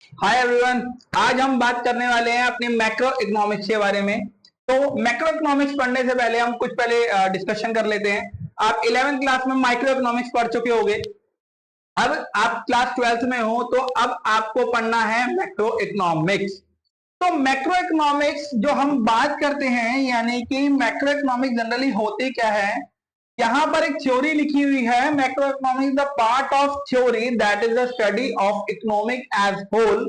Hi everyone. आज हम बात करने वाले हैं अपने मैक्रो इकोनॉमिक्स के बारे में। तो मैक्रो इकोनॉमिक्स पढ़ने से पहले हम कुछ डिस्कशन कर लेते हैं। आप 11th क्लास में माइक्रो इकोनॉमिक्स पढ़ चुके होंगे। अब आप क्लास 12th में हो तो अब आपको पढ़ना है मैक्रो इकोनॉमिक्स। तो मैक्रो इकोनॉमिक्स जो हम बात करते हैं, यानी कि मैक्रो इकोनॉमिक्स जनरली होती क्या है। यहां पर एक थ्योरी लिखी हुई है, macro economics the part of theory that is the study of economic as whole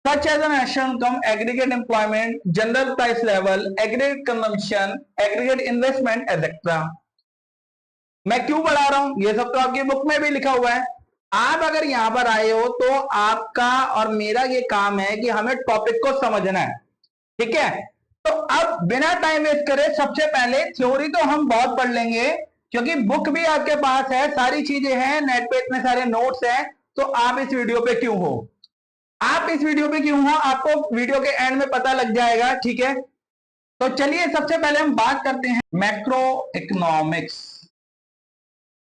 such as a national income, aggregate employment, general price level, aggregate consumption, aggregate investment, etc. मैं क्यों पढ़ा रहा हूं, ये सब तो आपकी बुक में भी लिखा हुआ है। आप अगर यहां पर आए हो तो आपका और मेरा ये काम है कि हमें टॉपिक को समझना है, ठीक है। तो अब बिना टाइम वेस्ट करे सबसे पहले थ्योरी तो हम बहुत पढ़ लेंगे, क्योंकि बुक भी आपके पास है, सारी चीजें हैं, नेट पे इतने सारे नोट्स हैं। तो आप इस वीडियो पे क्यों हो, आप इस वीडियो पे क्यों हो, आपको वीडियो के एंड में पता लग जाएगा, ठीक है। तो चलिए सबसे पहले हम बात करते हैं मैक्रो इकोनॉमिक्स।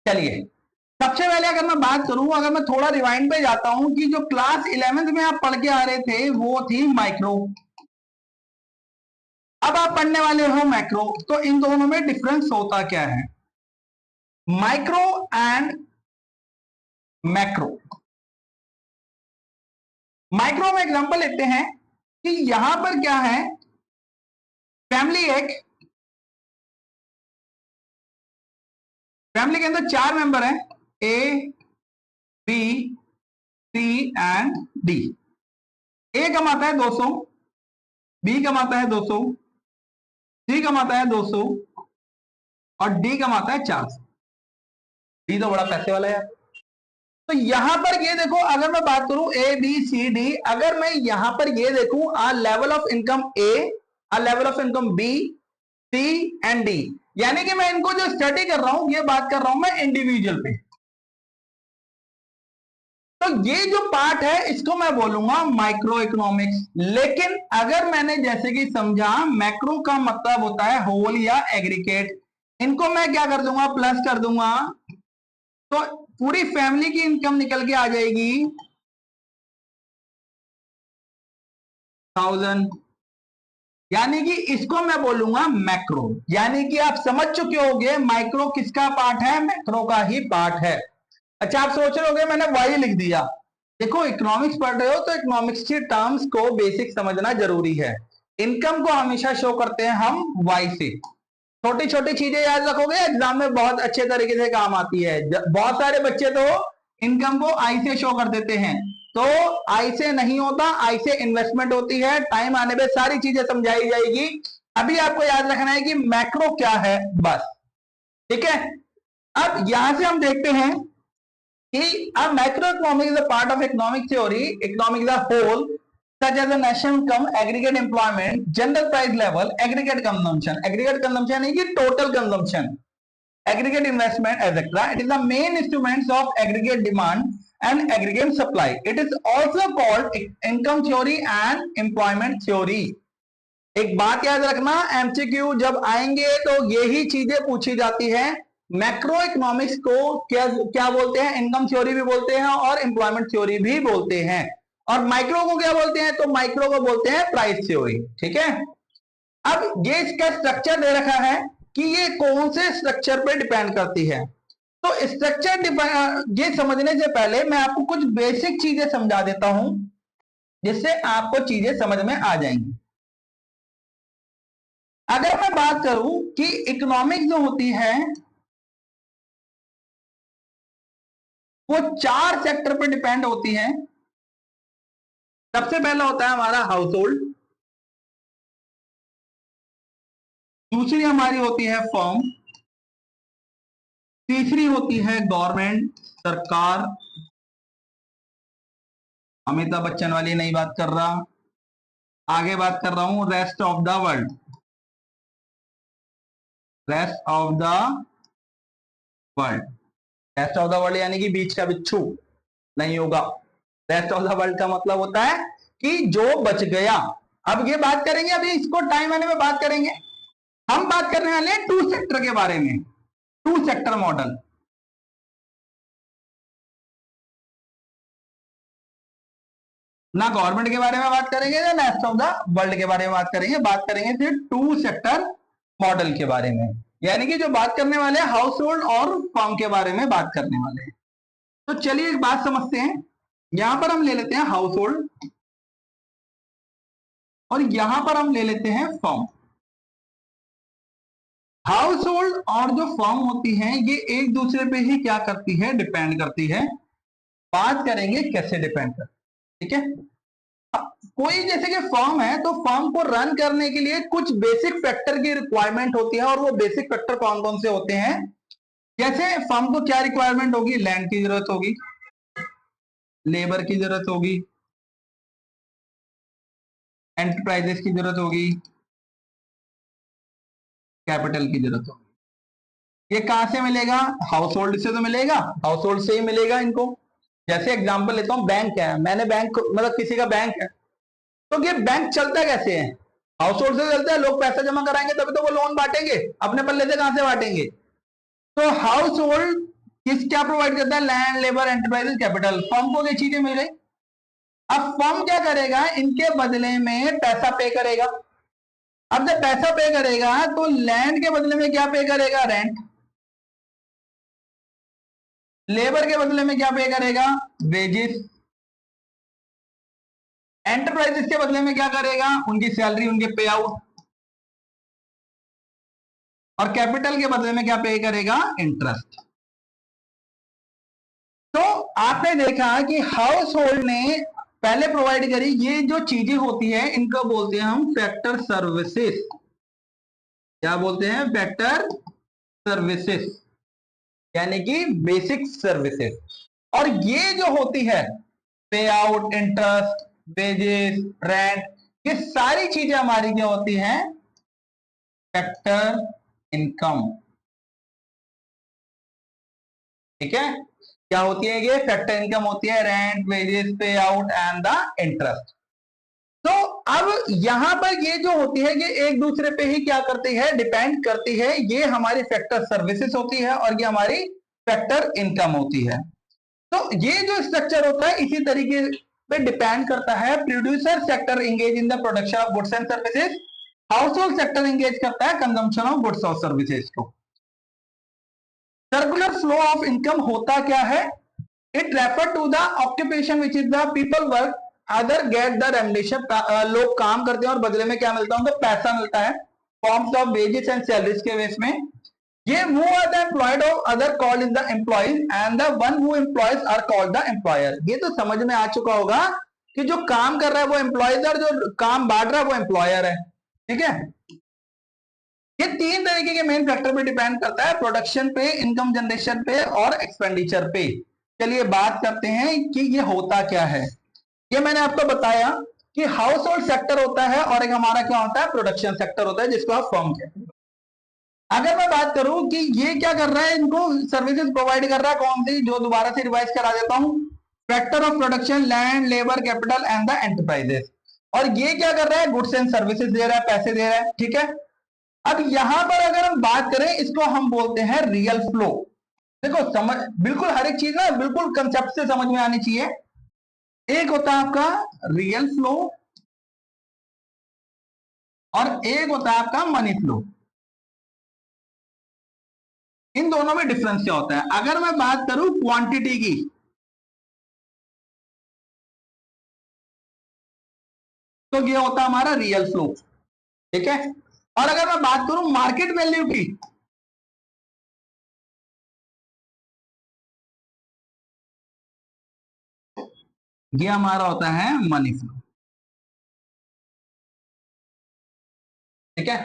चलिए सबसे पहले अगर मैं बात करूं, अगर मैं थोड़ा रिवाइंड पे जाता हूं कि जो क्लास 11th में आप पढ़ के आ रहे थे वो थी माइक्रो, अब आप पढ़ने वाले हो मैक्रो। तो इन दोनों में डिफरेंस होता क्या है, माइक्रो एंड मैक्रो। माइक्रो में एग्जांपल लेते हैं कि यहां पर क्या है, फैमिली फैमिली के अंदर 4 मेंबर हैं, A B C and D. A कमाता है 200, बी कमाता है 200, सी कमाता है 200 और डी कमाता है 400। डी तो बड़ा पैसे वाला है यार। तो यहां पर ये देखो, अगर मैं बात करूं ए बी सी डी, अगर मैं यहां पर ये देखूं आ लेवल ऑफ इनकम ए, आ level of income B, C and D, यानी कि मैं इनको जो स्टडी कर रहा हूं, ये बात कर रहा हूं मैं इंडिविजुअल पे। तो ये जो पार्ट है इसको मैं बोलूंगा माइक्रो इकोनॉमिक्स। लेकिन अगर मैंने जैसे कि समझा, मैक्रो का मतलब होता है होल या एग्रीगेट, इनको मैं क्या कर दूंगा, प्लस कर दूंगा, तो पूरी फैमिली की इनकम निकल के आ जाएगी 1000, यानी कि इसको मैं बोलूंगा मैक्रो। यानी कि आप समझ चुके होंगे माइक्रो किसका पार्ट है, मैक्रो का ही पार्ट है। अच्छा आप सोच रहे होंगे मैंने वाई लिख दिया, देखो इकोनॉमिक्स पढ़ रहे हो तो इकोनॉमिक्स की टर्म्स को बेसिक समझना जरूरी है। इनकम को हमेशा शो करते हैं हम वाई से। छोटी छोटी चीजें याद रखोगे, एग्जाम में बहुत अच्छे तरीके से काम आती है। बहुत सारे बच्चे तो इनकम को आई से शो कर देते हैं, तो आई से नहीं होता, आई से इन्वेस्टमेंट होती है। टाइम आने पे सारी चीजें समझाई जाएगी। अभी आपको याद रखना है कि मैक्रो क्या है, बस, ठीक है। अब यहां से हम देखते हैं कि a macroeconomic is a part of economic theory. Economic is a whole, such as a national income, aggregate employment, general price level, aggregate consumption. Aggregate consumption is the total consumption, aggregate investment, etc. It is the main instruments of aggregate demand and aggregate supply. It is also called income theory and employment theory. एक बात याद रखना, MCQ जब आएंगे तो यही चीजें पूछी जाती है। मैक्रो इकोनॉमिक्स को क्या क्या बोलते हैं, इनकम थ्योरी भी बोलते हैं और एम्प्लॉयमेंट थ्योरी भी बोलते हैं। और माइक्रो को क्या बोलते हैं, तो माइक्रो को बोलते हैं प्राइस थ्योरी, ठीक है। अब ये इसका स्ट्रक्चर दे रखा है कि ये कौन से स्ट्रक्चर पे डिपेंड करती है। तो स्ट्रक्चर ये समझने से पहले मैं आपको कुछ बेसिक चीजें समझा देता हूं, जिससे आपको चीजें समझ में आ जाएंगी। अगर मैं बात करूं कि इकोनॉमिक्स जो होती है वो 4 सेक्टर पर डिपेंड होती है। सबसे पहला होता है हमारा हाउस होल्ड, दूसरी हमारी होती है फर्म, तीसरी होती है गवर्नमेंट, सरकार। अमिताभ बच्चन वाली नहीं बात कर रहा, आगे बात कर रहा हूं rest of the world, rest of the world. Rest of the world यानी कि बीच का बिच्छू नहीं होगा। रेस्ट ऑफ द वर्ल्ड का मतलब होता है कि जो बच गया। अब ये बात करेंगे, अभी इसको टाइम आने में बात करेंगे। हम बात करने वाले हैं 2 सेक्टर के बारे में, 2 सेक्टर मॉडल। ना गवर्नमेंट के बारे में बात करेंगे ना नेस्ट ऑफ द वर्ल्ड के बारे में बात करेंगे सिर्फ टू सेक्टर मॉडल के बारे में, यानी कि जो बात करने वाले हैं हाउस होल्ड और फर्म के बारे में बात करने वाले हैं। तो चलिए एक बात समझते हैं, यहां पर हम ले लेते हैं हाउस होल्ड और यहां पर हम ले लेते हैं फर्म। हाउस होल्ड और जो फर्म होती है ये एक दूसरे पे ही क्या करती है, डिपेंड करती है। बात करेंगे कैसे डिपेंड करती है, ठीक है। कोई जैसे कि फर्म है तो फर्म को रन करने के लिए कुछ बेसिक फैक्टर की रिक्वायरमेंट होती है, और वो बेसिक फैक्टर कौन कौन से होते हैं। जैसे फर्म को क्या रिक्वायरमेंट होगी, लैंड की जरूरत होगी, लेबर की जरूरत होगी, एंटरप्राइजेस की जरूरत होगी, कैपिटल की जरूरत होगी। ये कहां से मिलेगा, हाउस होल्ड से तो मिलेगा, हाउस होल्ड से ही मिलेगा इनको। जैसे एग्जांपल लेता हूं, बैंक है, मैंने बैंक मतलब किसी का बैंक है, तो ये बैंक चलता कैसे है, हाउस होल्ड से चलता है। लोग पैसा जमा कराएंगे तभी तो वो लोन बांटेंगे, अपने पल्ले से कहां से बांटेंगे। तो हाउस होल्ड किस क्या प्रोवाइड करता है, land, labour, enterprises, capital. Firm को ये चीजें मिल गई। अब फर्म क्या करेगा, इनके बदले में पैसा पे करेगा। अब जब पैसा पे करेगा तो लैंड के बदले में क्या पे करेगा, रेंट। लेबर के बदले में क्या पे करेगा, वेजेस। एंटरप्राइजेस के बदले में क्या करेगा, उनकी सैलरी, उनके पे आउट। और कैपिटल के बदले में क्या पे करेगा, इंटरेस्ट। तो आपने देखा कि हाउस होल्ड ने पहले प्रोवाइड करी, ये जो चीजें होती है इनको बोलते हैं हम फैक्टर सर्विसेज। क्या बोलते हैं, फैक्टर सर्विसेज, यानी कि बेसिक सर्विसेज। और ये जो होती है पे आउट, इंटरेस्ट, वेजेस, रेंट, ये सारी चीजें हमारी क्या होती हैं, फैक्टर इनकम। ठीक है, क्या होती है ये, फैक्टर इनकम होती है, रेंट, वेजेस, पे आउट एंड द इंटरेस्ट। तो अब यहां पर ये जो होती है ये एक दूसरे पे ही क्या करती है, डिपेंड करती है। ये हमारी फैक्टर सर्विसेज होती है और ये हमारी फैक्टर इनकम होती है। तो ये जो स्ट्रक्चर होता है इसी तरीके पे डिपेंड करता है। Producer sector engage in the production of goods and services, household sector engage करता है कंजम्पशन ऑफ गुड्स और सर्विसेज को। सर्कुलर फ्लो ऑफ इनकम होता क्या है, it refer to the occupation which is the people work other get the remuneration. लोग काम करते हैं और बदले में क्या मिलता है, उनको पैसा मिलता है, forms of wages and salaries के बेस में। ये who are the employed of other called is the employees and the one who employs are called the employer। ये तो समझ में आ चुका होगा कि जो काम कर रहा है वो एम्प्लॉयज और जो काम बांट रहा है वो एम्प्लॉयर है। ठीक है, ये तीन तरीके के मेन फैक्टर पे डिपेंड करता है, प्रोडक्शन पे, इनकम जनरेशन पे और एक्सपेंडिचर पे। चलिए बात करते हैं कि ये होता क्या है। ये मैंने आपको बताया कि हाउस होल्ड सेक्टर होता है और एक हमारा क्या होता है, प्रोडक्शन सेक्टर होता है, जिसको आप फर्म कहते हैं। अगर मैं बात करूं कि ये क्या कर रहा है, इनको सर्विसेज प्रोवाइड कर रहा है, कौन सी, जो दोबारा से रिवाइज करा देता हूं, factor of production, land, labour, capital and the enterprises. और ये क्या कर रहा है, गुड्स एंड सर्विसेज दे रहा है, पैसे दे रहा है। ठीक है, अब यहां पर अगर हम बात करें, इसको हम बोलते हैं रियल फ्लो। देखो समझ, बिल्कुल हर एक चीज ना बिल्कुल कंसेप्ट से समझ में आनी चाहिए। एक होता है आपका रियल फ्लो और एक होता है आपका मनी फ्लो। इन दोनों में डिफरेंस क्या होता है। अगर मैं बात करूं क्वांटिटी की, तो ये होता है हमारा रियल फ्लो। ठीक है, और अगर मैं बात करूं मार्केट वैल्यू की, ये हमारा होता है मनी फ्लो। ठीक है,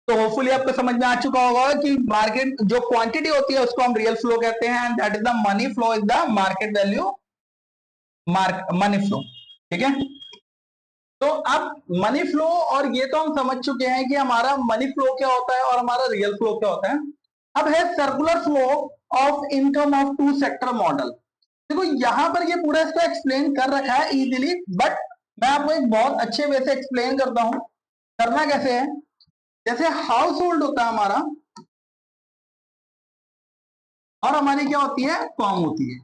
तो होपफुली आपको समझ में आ चुका होगा कि मार्केट जो क्वांटिटी होती है उसको हम रियल फ्लो कहते हैं, and that is the money flow is the market value, money flow. ठीक है, तो अब मनी फ्लो, और ये तो हम समझ चुके हैं कि हमारा मनी फ्लो क्या होता है और हमारा रियल फ्लो क्या होता है। अब है circular flow of income of two sector model. देखो यहां पर ये पूरा इसको एक्सप्लेन कर रखा है इजीली, बट मैं आपको एक बहुत अच्छे वे से एक्सप्लेन करता हूं। करना कैसे है, जैसे हाउस होल्ड होता है हमारा और हमारी क्या होती है, फॉर्म होती है।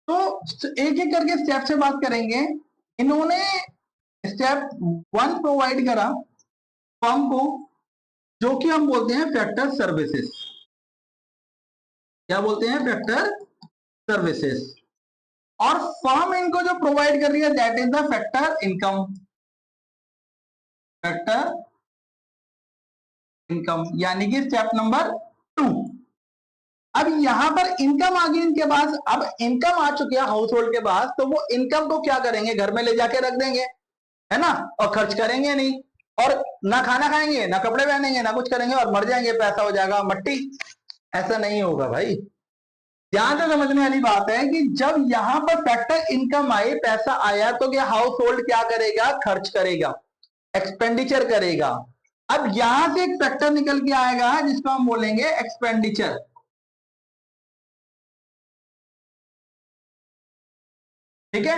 तो एक एक करके स्टेप से बात करेंगे। इन्होंने स्टेप 1 प्रोवाइड करा फर्म को, जो कि हम बोलते हैं फैक्टर सर्विसेज। क्या बोलते हैं? Factor services. और फर्म इनको जो प्रोवाइड कर रही है that is the factor income. Factor income यानी कि स्टेप नंबर 2। अब यहां पर इनकम आ गई इनके पास। अब इनकम आ चुकी है हाउस होल्ड के पास, तो वो इनकम को क्या करेंगे? घर में ले जाके रख देंगे, है ना, और खर्च करेंगे नहीं, और ना खाना खाएंगे, ना कपड़े पहनेंगे, ना कुछ करेंगे, और मर जाएंगे, पैसा हो जाएगा मट्टी। ऐसा नहीं होगा भाई। ध्यान से समझने वाली बात है कि जब यहां पर फैक्टर इनकम आई, पैसा आया, तो क्या हाउस होल्ड क्या करेगा? खर्च करेगा, एक्सपेंडिचर करेगा। अब यहां से एक फैक्टर निकल के आएगा जिसको हम बोलेंगे एक्सपेंडिचर। ठीक है,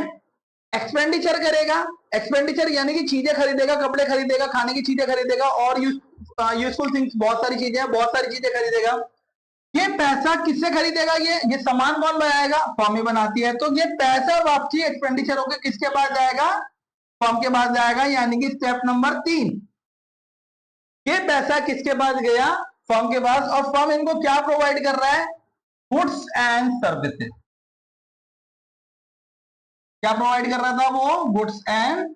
एक्सपेंडिचर करेगा। एक्सपेंडिचर यानी कि चीजें खरीदेगा, कपड़े खरीदेगा, खाने की चीजें खरीदेगा, और यूजफुल थिंग्स, बहुत सारी चीजें, बहुत सारी चीजें खरीदेगा। ये पैसा किससे खरीदेगा? ये सामान कौन बनाएगा? फर्म ही बनाती है। तो ये पैसा वापसी एक्सपेंडिचर होकर किसके पास जाएगा? फर्म के पास जाएगा। यानी कि स्टेप नंबर 3, ये पैसा किसके पास गया? फर्म के पास। और फर्म इनको क्या प्रोवाइड कर रहा है? Goods and services. क्या प्रोवाइड कर रहा था वो? Goods and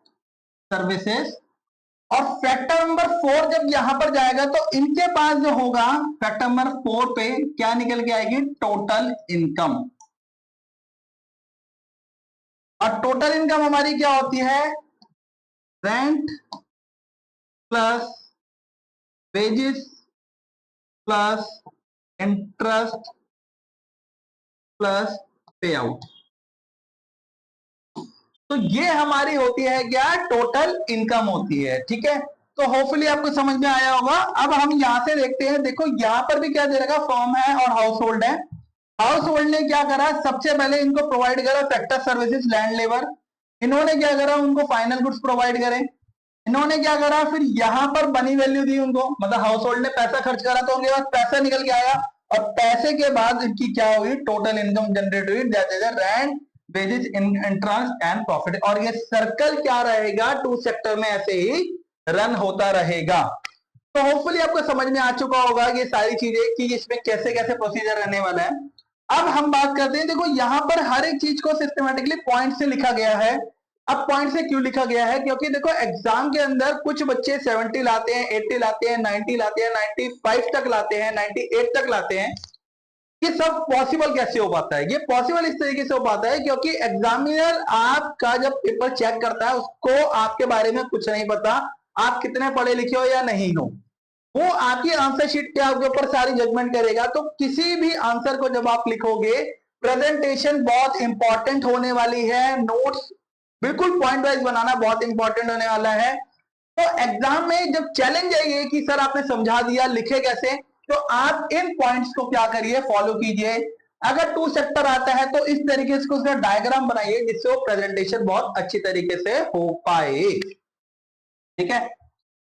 services. और फैक्टर नंबर 4 जब यहां पर जाएगा तो इनके पास जो होगा फैक्टर नंबर 4 पे क्या निकल के आएगी? Total income. और टोटल इनकम हमारी क्या होती है? Rent plus wages plus interest plus पे आउट। तो ये हमारी होती है क्या? टोटल इनकम होती है। ठीक है, तो होपफुली आपको समझ में आया होगा। अब हम यहां से देखते हैं। देखो यहां पर भी क्या दे रखा? फर्म है और हाउस होल्ड है। हाउस होल्ड ने क्या करा? सबसे पहले इनको प्रोवाइड करा फैक्टर सर्विसेज, लैंड लेबर। इन्होंने क्या करा? उनको फाइनल गुड्स प्रोवाइड करे। इन्होंने क्या करा? फिर यहां पर बनी वैल्यू दी उनको, मतलब हाउस होल्ड ने पैसा खर्च करा तो उनके पास पैसा निकल के आया, और पैसे के बाद इनकी क्या हुई? टोटल इनकम जनरेट हुई, that is rent, wages, interest and profit. और ये सर्कल क्या रहेगा? 2 सेक्टर में ऐसे ही रन होता रहेगा। तो होपफुली आपको समझ में आ चुका होगा ये सारी चीजें कि इसमें कैसे कैसे प्रोसीजर रहने वाला है। अब हम बात करते हैं। देखो यहां पर हर एक चीज को सिस्टमेटिकली पॉइंट से लिखा गया है। अब पॉइंट से क्यों लिखा गया है? क्योंकि देखो एग्जाम के अंदर कुछ बच्चे 70 लाते हैं, 80 लाते हैं, 90 लाते हैं, 95 तक लाते हैं, 98 तक लाते हैं। ये सब पॉसिबल कैसे हो पाता है? ये पॉसिबल इस तरीके से हो पाता है क्योंकि एग्जामिनर आपका जब पेपर चेक करता है उसको आपके बारे में कुछ नहीं पता, आप कितने पढ़े लिखे हो या नहीं हो, वो आपकी आंसर शीट के आपके ऊपर सारी जजमेंट करेगा। तो किसी भी आंसर को जब आप लिखोगे, प्रेजेंटेशन बहुत इंपॉर्टेंट होने वाली है, नोट्स बिल्कुल पॉइंट वाइज बनाना बहुत इंपॉर्टेंट होने वाला है। तो एग्जाम में जब चैलेंज आएगी कि सर आपने समझा दिया, लिखे कैसे, तो आप इन पॉइंट्स को क्या करिए? फॉलो कीजिए। अगर 2 सेक्टर आता है तो इस तरीके से उसका डायग्राम बनाइए जिससे वो प्रेजेंटेशन बहुत अच्छी तरीके से हो पाए। ठीक है,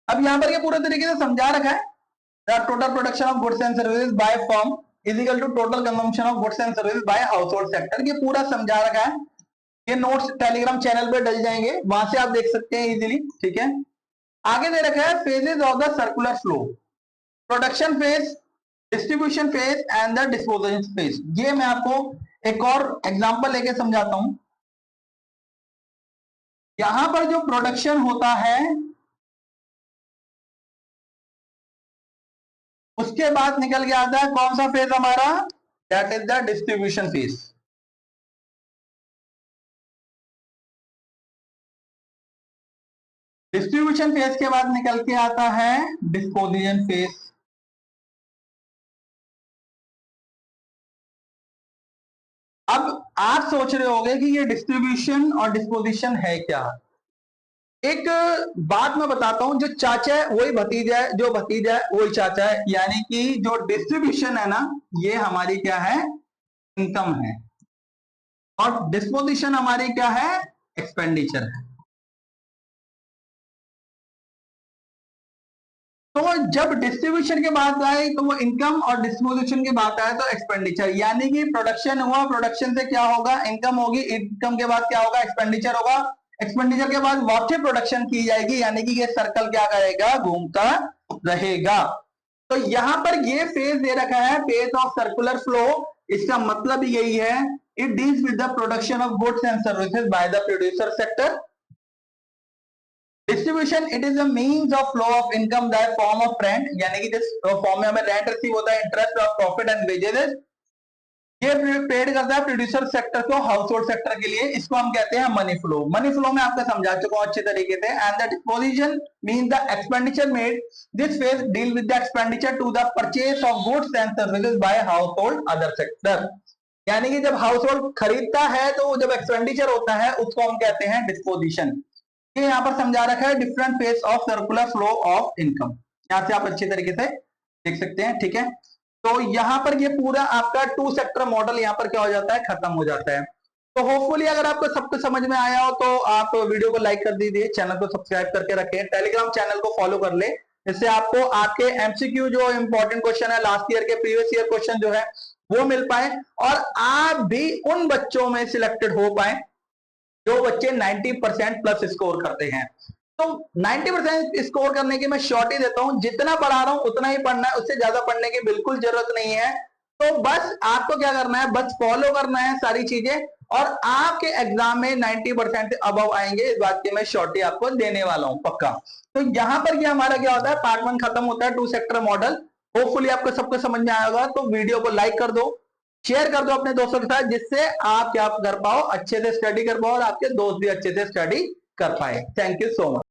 अब यहां पर ये पूरे तरीके से समझा रखा है। The total production of goods and services by firm is equal to total consumption of goods and services by household sector. ये पूरा समझा रखा है। ये नोट्स टेलीग्राम चैनल पे डल जाएंगे, वहां से आप देख सकते हैं इजीली। ठीक है, आगे दे रखा है phases of the circular flow, production phase, distribution phase and the disposition phase. ये मैं आपको एक और एग्जांपल लेके समझाता हूं। यहां पर जो प्रोडक्शन होता है उसके बाद निकल के आता है कौन सा फेज हमारा? That is the distribution phase. Distribution phase के बाद निकल के आता है डिस्पोजिशन फेज। अब आप सोच रहे होंगे कि ये डिस्ट्रीब्यूशन और डिस्पोजिशन है क्या? एक बात मैं बताता हूं, जो चाचा है वही भतीजा है, जो भतीजा है वही चाचा है। यानी कि जो डिस्ट्रीब्यूशन है ना, ये हमारी क्या है? इनकम है, और डिस्पोजिशन हमारी क्या है? एक्सपेंडिचर है। तो जब डिस्ट्रीब्यूशन की बात आए तो वो इनकम, और डिस्पोजिशन की बात आए तो एक्सपेंडिचर। यानी कि प्रोडक्शन हुआ, प्रोडक्शन से क्या होगा? इनकम होगी, इनकम के बाद क्या होगा? एक्सपेंडिचर होगा, एक्सपेंडिचर के बाद वापसी प्रोडक्शन की जाएगी, यानी कि ये सर्कल क्या करेगा, घूमता रहेगा। तो यहां पर ये फेज दे रखा है, फेज ऑफ सर्कुलर फ्लो। इसका मतलब यही है, it deals with the production of goods and services by the producer sector. Distribution, it is a means of flow of income that form of rent, यानी कि जिस form में हमें rent receive होता है, interest of profit and wages, ये paid करता है प्रोड्यूसर सेक्टर को हाउस होल्ड सेक्टर के लिए। इसको हम कहते हैं मनी फ्लो। मनी फ्लो में आपको समझा चुका हूं अच्छे तरीके से। And the disposition mean the expenditure made, this phase deal with the expenditure to the purchase of goods and services by household other sector, यानी कि जब हाउस होल्ड खरीदता है तो जब एक्सपेंडिचर होता है उसको हम कहते हैं डिस्पोजिशन। ये यहाँ पर समझा रखा है different phase of circular flow of income, यहां से आप अच्छे तरीके से देख सकते हैं। ठीक है, तो यहां पर ये पूरा आपका टू सेक्टर मॉडल यहां पर क्या हो जाता है, खत्म हो जाता है। तो होपफुली अगर आपको सब कुछ समझ में आया हो तो आप वीडियो को लाइक कर दीजिए, चैनल को सब्सक्राइब करके रखें, टेलीग्राम चैनल को फॉलो कर ले, इससे आपको आपके एमसीक्यू जो इंपॉर्टेंट क्वेश्चन है, लास्ट ईयर के प्रीवियस ईयर क्वेश्चन जो है वो मिल पाए, और आप भी उन बच्चों में सिलेक्टेड हो पाए जो बच्चे 90% प्लस स्कोर करते हैं। तो 90% स्कोर करने की मैं श्योरिटी देता हूं, जितना पढ़ा रहा हूं उतना ही पढ़ना है, उससे ज्यादा पढ़ने की बिल्कुल जरूरत नहीं है। तो बस आपको क्या करना है, बस फॉलो करना है सारी चीजें, और आपके एग्जाम में 90% अबव आएंगे, इस बात की मैं श्योरिटी आपको देने वाला हूं पक्का। तो यहां पर ये हमारा क्या होता है, पार्ट 1 खत्म होता है, टू सेक्टर मॉडल। होपफुली आपको सबको समझ में आया होगा। तो वीडियो को लाइक कर दो, शेयर कर दो अपने दोस्तों के साथ, जिससे आप क्या कर पाओ, अच्छे से स्टडी कर पाओ और आपके दोस्त भी अच्छे से स्टडी कर पाए। Thank you so much.